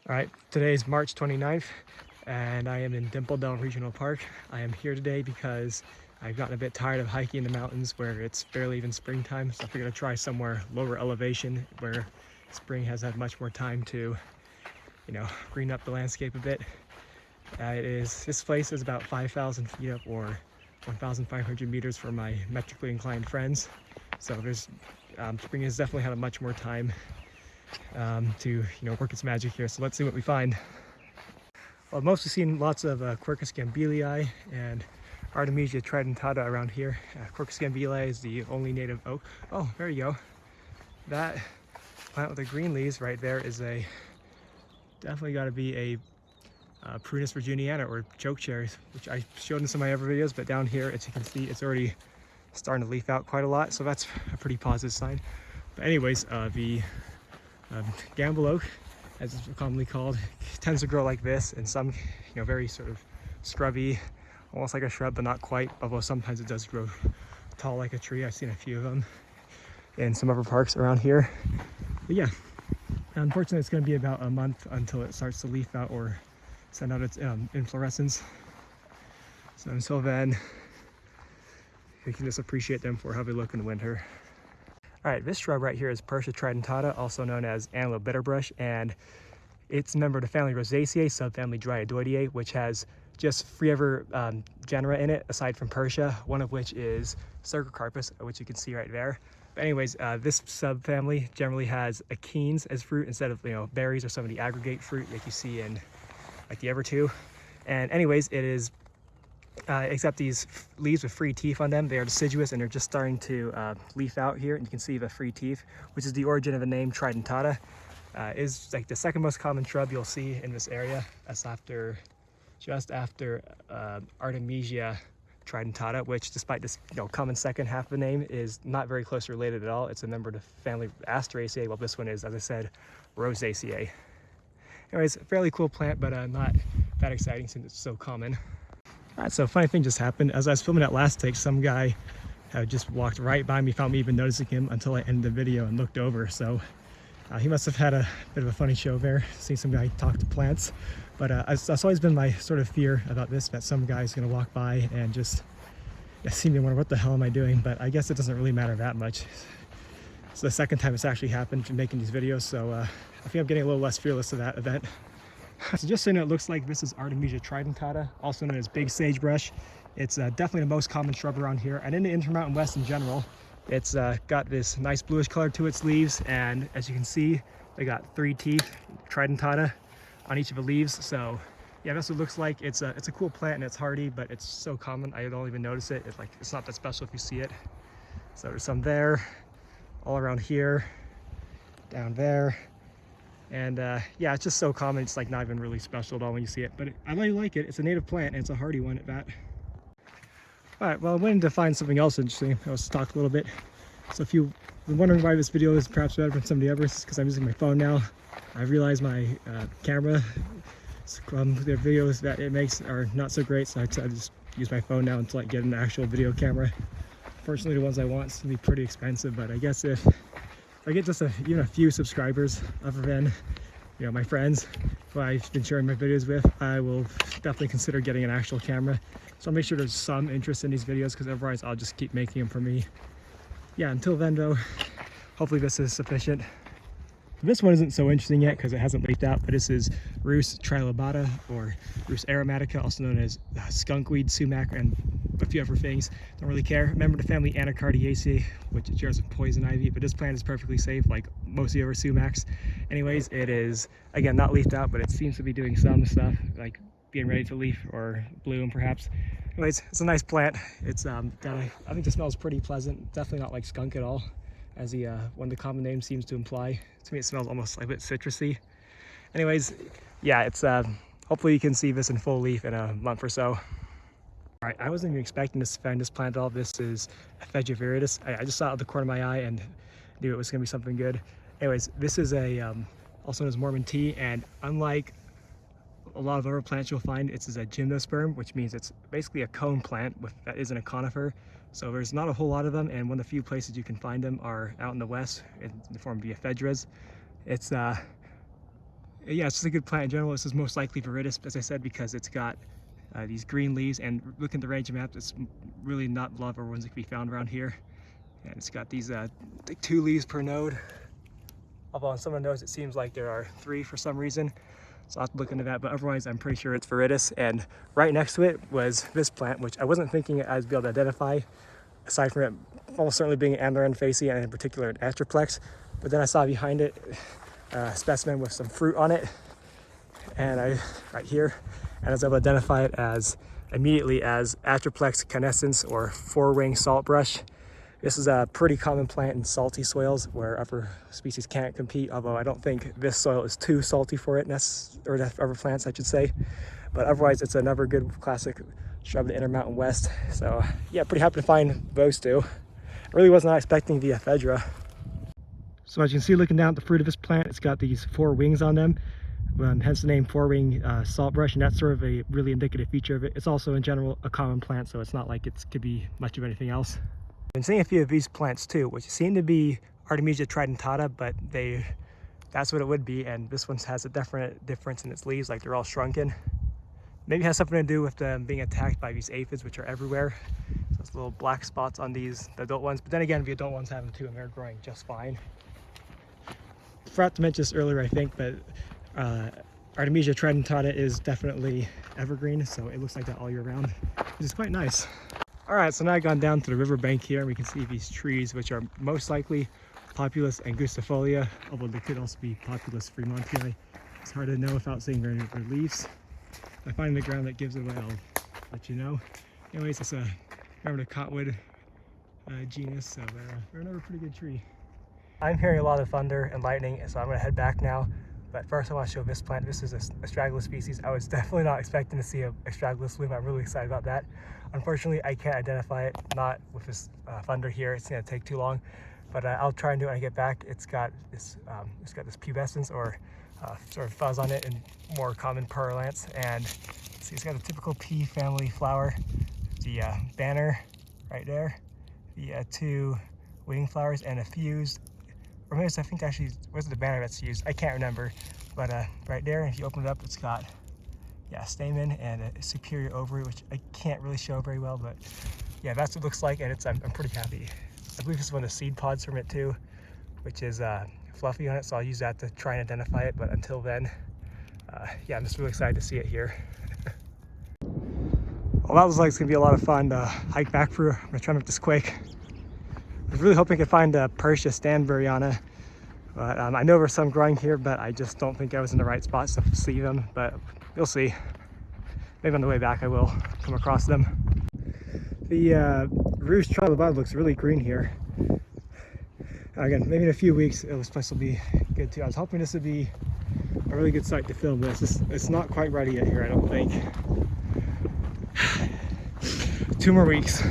All right, today is March 29th and I am in Dimple Dell Regional Park. I am here today because I've gotten a bit tired of hiking in the mountains where it's barely even springtime. So I figured I'd try somewhere lower elevation where spring has had much more time to, green up the landscape a bit. This place is about 5,000 feet up or 1,500 meters for my metrically inclined friends. So spring has definitely had a much more time to work its magic here. So let's see what we find. Well, I've mostly seen lots of Quercus gambelii and Artemisia tridentata around here. Corkscrambila is the only native oak. Oh, there you go. That plant with the green leaves right there is definitely got to be a Prunus virginiana or chokecherry, which I showed in some of my other videos. But down here, as you can see, it's already starting to leaf out quite a lot. So that's a pretty positive sign. But anyways, the Gambel Oak, as it's commonly called, tends to grow like this, and some, very sort of scrubby, almost like a shrub, but not quite. Although sometimes it does grow tall like a tree. I've seen a few of them in some other parks around here. But yeah, unfortunately, it's going to be about a month until it starts to leaf out or send out its inflorescence. So until then, you can just appreciate them for how they look in the winter. All right, this shrub right here is Purshia tridentata, also known as Antelope Bitterbrush, and it's a member of the family Rosaceae, subfamily Dryodoideae, which has just 3 other genera in it, aside from Persia, one of which is Skunkbush, which you can see right there. But anyways, this subfamily generally has achenes as fruit instead of berries or some of the aggregate fruit like you see in like the other two. And anyways, it is except these leaves with free teeth on them, they are deciduous and they're just starting to leaf out here, and you can see the free teeth, which is the origin of the name tridentata. Is like the second most common shrub you'll see in this area, just after Artemisia tridentata, which despite this common second half of the name is not very closely related at all. It's a member of the family Astragalus, while this one is, as I said, Rosaceae. Anyways, fairly cool plant, but not that exciting since it's so common. All right, so a funny thing just happened. As I was filming that last take, some guy just walked right by me, found me even noticing him until I ended the video and looked over. So he must have had a bit of a funny show there, seeing some guy talk to plants. But that's always been my sort of fear about this, that some guy's gonna walk by and just see me and wonder, what the hell am I doing? But I guess it doesn't really matter that much. It's the second time it's actually happened in making these videos, so I think I'm getting a little less fearless to that event. So just so you know, it looks like this is Artemisia tridentata, also known as big sagebrush. It's definitely the most common shrub around here, and in the Intermountain West in general. It's got this nice bluish color to its leaves, and as you can see, they got 3 teeth, tridentata, on each of the leaves. So yeah, that's what it looks like. It's a cool plant and it's hardy, but it's so common I don't even notice it. It's not that special if you see it. So there's some there, all around here, down there. And yeah, it's just so common, it's like not even really special at all when you see it. But I really like it. It's a native plant and it's a hardy one at that. All right, well, I wanted to find something else interesting. I was talked a little bit. So if you've been wondering why this video is perhaps better than some of the others, it's because I'm using my phone now. I realized my camera, the videos that it makes are not so great, so I just use my phone now until I get an actual video camera. Fortunately, the ones I want is going to be pretty expensive, but I guess if I get just even a few subscribers other than my friends who I've been sharing my videos with, I will definitely consider getting an actual camera. So I'll make sure there's some interest in these videos, because otherwise I'll just keep making them for me. Yeah, until then though, hopefully this is sufficient. This one isn't so interesting yet because it hasn't leafed out, but this is Rhus trilobata or Rhus aromatica, also known as skunkweed, sumac, and a few other things. Don't really care. Member of the family Anacardiaceae, which shares with poison ivy, but this plant is perfectly safe like most of the other sumacs. Anyways, it is, again, not leafed out, but it seems to be doing some stuff, like being ready to leaf or bloom perhaps. Anyways, it's a nice plant. It's I think the smell is pretty pleasant. Definitely not like skunk at all, as one of the common names seems to imply. To me, it smells almost like a bit citrusy. Anyways, yeah, it's hopefully you can see this in full leaf in a month or so. All right, I wasn't even expecting to find this plant at all. This is Ephedra viridis. I just saw it out of the corner of my eye and knew it was gonna be something good. Anyways, this is also known as mormon tea, and unlike a lot of other plants you'll find, it's a gymnosperm, which means it's basically a cone plant that isn't a conifer. So there's not a whole lot of them, and one of the few places you can find them are out in the west in the form of the Ephedras. It's Yeah, it's just a good plant in general. This is most likely viridis, as I said, because it's got these green leaves, and looking at the range of maps, it's really not a lot of ones that can be found around here. And it's got these like 2 leaves per node. Although on some of the nodes it seems like there are 3 for some reason. So I'll have to look into that, but otherwise I'm pretty sure it's viridis. And right next to it was this plant, which I wasn't thinking I'd be able to identify, aside from it almost certainly being an Amaranthacea and in particular an Atriplex. But then I saw behind it a specimen with some fruit on it, and right here, and I was able to identify it as immediately as Atriplex canescens, or fourwing saltbush. This is a pretty common plant in salty soils where other species can't compete, although I don't think this soil is too salty for it, or other plants I should say. But otherwise it's another good classic shrub of the Intermountain West. So yeah, pretty happy to find those two. I really was not expecting the Ephedra. So as you can see, looking down at the fruit of this plant, it's got these 4 wings on them. Hence the name fourwing saltbush, and that's sort of a really indicative feature of it. It's also in general a common plant, so it's not like it could be much of anything else. I've been seeing a few of these plants too, which seem to be Artemisia tridentata, but that's what it would be, and this one has a definite difference in its leaves, like they're all shrunken. Maybe it has something to do with them being attacked by these aphids, which are everywhere. So it's little black spots on these, the adult ones, but then again, the adult ones have them too, and they're growing just fine. Forgot to mention this earlier, I think, but Artemisia tridentata is definitely evergreen, so it looks like that all year round, which is quite nice. All right, so now I've gone down to the riverbank here, and we can see these trees, which are most likely Populus angustifolia, although they could also be Populus fremontii. It's hard to know without seeing their leaves. If I find the ground that gives it away, I'll let you know. Anyways, it's a remember the cottonwood genus, so they're another pretty good tree. I'm hearing a lot of thunder and lightning, so I'm gonna head back now. But first I want to show this plant. This is an Astragalus species. I was definitely not expecting to see an Astragalus bloom. I'm really excited about that. Unfortunately, I can't identify it, not with this thunder here. It's gonna take too long, but I'll try and do it when I get back. It's got this pubescence, or sort of fuzz on it in more common parlance. And see, it's got a typical pea family flower. The banner right there, the 2 wing flowers, and a fused, or maybe I think actually, was it the banner that's used? I can't remember, but right there, if you open it up, it's got stamen and a superior ovary, which I can't really show very well, but yeah, that's what it looks like, and I'm pretty happy. I believe this is one of the seed pods from it too, which is fluffy on it, so I'll use that to try and identify it, but until then, yeah, I'm just really excited to see it here. Well, that looks like it's gonna be a lot of fun to hike back through. I'm gonna try to make this quick. I was really hoping I could find a Persia virginiana, but I know there's some growing here, but I just don't think I was in the right spots to see them, but you'll see. Maybe on the way back I will come across them. The Rhus trilobata looks really green here. Again, maybe in a few weeks this place will be good too. I was hoping this would be a really good site to film this. It's not quite ready yet here, I don't think. 2 more weeks.